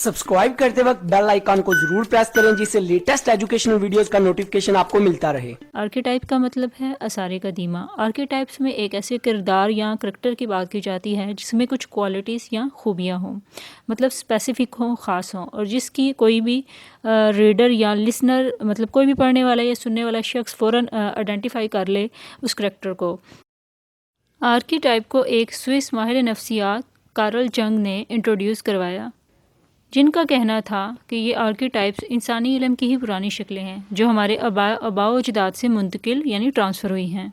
Subscribe करते वक्त bell icon को जरूर प्रेस करें जिससे लेटेस्ट एजुकेशनल वीडियोस का नोटिफिकेशन आपको मिलता रहे। आर्केटाइप का मतलब है आसार कदीमा। आर्केटाइप्स में एक ऐसे किरदार या करैक्टर की बात की जाती है जिसमें कुछ क्वालिटीज़ या खूबियाँ हों, मतलब स्पेसिफिक हों, ख़ास हों, और जिसकी कोई भी रीडर या लिसनर, मतलब कोई भी पढ़ने वाला या सुनने वाला शख्स फ़ौरन आइडेंटिफाई कर ले उस करैक्टर को। आर्केटाइप को एक स्विस माहिर नफ्सियात कार्ल जंग ने इंट्रोड्यूस करवाया, जिनका कहना था कि ये आर्केटाइप्स इंसानी इल्म की ही पुरानी शक्लें हैं जो हमारे आबाओ अजदाद से मुंतकिल यानी ट्रांसफ़र हुई हैं।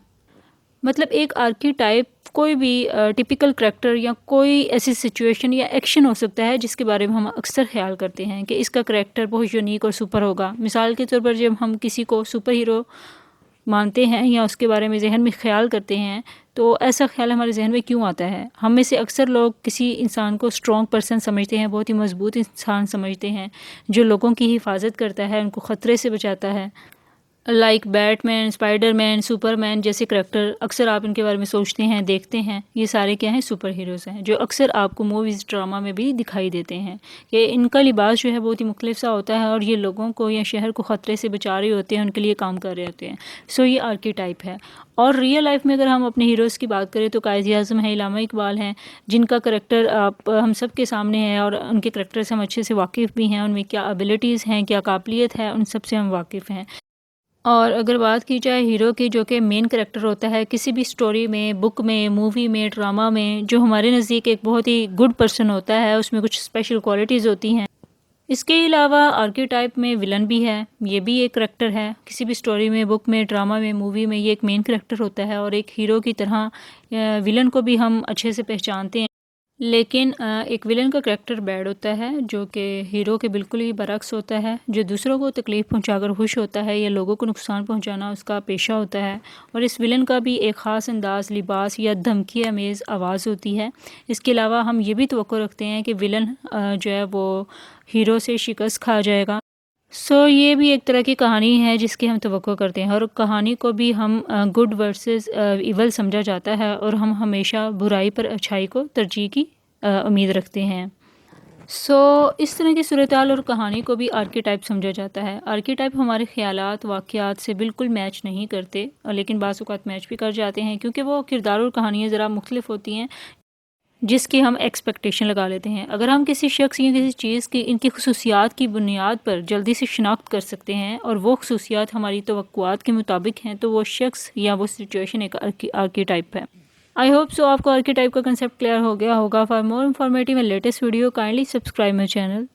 मतलब एक आर्केटाइप कोई भी टिपिकल करैक्टर या कोई ऐसी सिचुएशन या एक्शन हो सकता है जिसके बारे में हम अक्सर ख्याल करते हैं कि इसका करैक्टर बहुत यूनिक और सुपर होगा। मिसाल के तौर पर जब हम किसी को सुपर हीरो मानते हैं या उसके बारे में जहन में ख्याल करते हैं तो ऐसा ख्याल हमारे जहन में क्यों आता है? हम में से अक्सर लोग किसी इंसान को स्ट्रॉन्ग पर्सन समझते हैं, बहुत ही मजबूत इंसान समझते हैं जो लोगों की हिफाजत करता है, उनको ख़तरे से बचाता है। लाइक बैटमैन, स्पाइडरमैन, सुपरमैन जैसे करैक्टर अक्सर आप इनके बारे में सोचते हैं, देखते हैं। ये सारे क्या हैं? सुपर हीरोज़ हैं जो अक्सर आपको मूवीज़, ड्रामा में भी दिखाई देते हैं कि इनका लिबास जो है बहुत ही मुख्तलिफ सा होता है और ये लोगों को या शहर को ख़तरे से बचा रहे होते हैं, उनके लिए काम कर रहे होते हैं। सो ये आर्केटाइप है। और रियल लाइफ में अगर हम अपने हीरोज़ की बात करें तो कायद-ए-आज़म है, इल्लामा इकबाल हैं, जिनका करैक्टर हम सब के सामने है और उनके करैक्टर से हम अच्छे से वाकिफ़ भी हैं। उनमें क्या एबिलिटीज़ हैं, क्या काबिलियत है, उन सब से हम वाकिफ़ हैं। और अगर बात की जाए हीरो की, जो कि मेन करैक्टर होता है किसी भी स्टोरी में, बुक में, मूवी में, ड्रामा में, जो हमारे नज़दीक एक बहुत ही गुड पर्सन होता है, उसमें कुछ स्पेशल क्वालिटीज़ होती हैं। इसके अलावा आर्केटाइप में विलन भी है, ये भी एक करैक्टर है। किसी भी स्टोरी में, बुक में, ड्रामा में, मूवी में ये एक मेन करैक्टर होता है और एक हीरो की तरह विलन को भी हम अच्छे से पहचानते हैं। लेकिन एक विलन का करैक्टर बैड होता है जो कि हीरो के बिल्कुल ही बरक्स होता है, जो दूसरों को तकलीफ़ पहुंचाकर खुश होता है या लोगों को नुकसान पहुंचाना उसका पेशा होता है। और इस विलन का भी एक ख़ास अंदाज़, लिबास या धमकी अमेज़ आवाज़ होती है। इसके अलावा हम ये भी तवक्को रखते हैं कि विलन जो है वो हीरो से शिकस्त खा जाएगा। सो ये भी एक तरह की कहानी है जिसकी हम तवक्को करते हैं और कहानी को भी हम गुड वर्सेस इवल समझा जाता है और हम हमेशा बुराई पर अच्छाई को तरजीह की उम्मीद रखते हैं। सो इस तरह की सूरत-हाल और कहानी को भी आर्केटाइप समझा जाता है। आर्केटाइप हमारे ख़यालात, वाक़यात से बिल्कुल मैच नहीं करते, लेकिन बाज़ औक़ात मैच भी कर जाते हैं क्योंकि वो किरदार और कहानियाँ ज़रा मुख्तलिफ होती हैं जिसकी हम एक्सपेक्टेशन लगा लेते हैं। अगर हम किसी शख्स या किसी चीज़ की इनकी खसूसियात की बुनियाद पर जल्दी से शिनाख्त कर सकते हैं और वो खसूसियात हमारी तवक्कुआत के मुताबिक हैं तो वो शख्स या वो सिचुएशन एक आर्केटाइप है। आई होप सो आपको आर्केटाइप का कंसेप्ट क्लियर हो गया होगा। For more informative and latest video kindly subscribe my channel.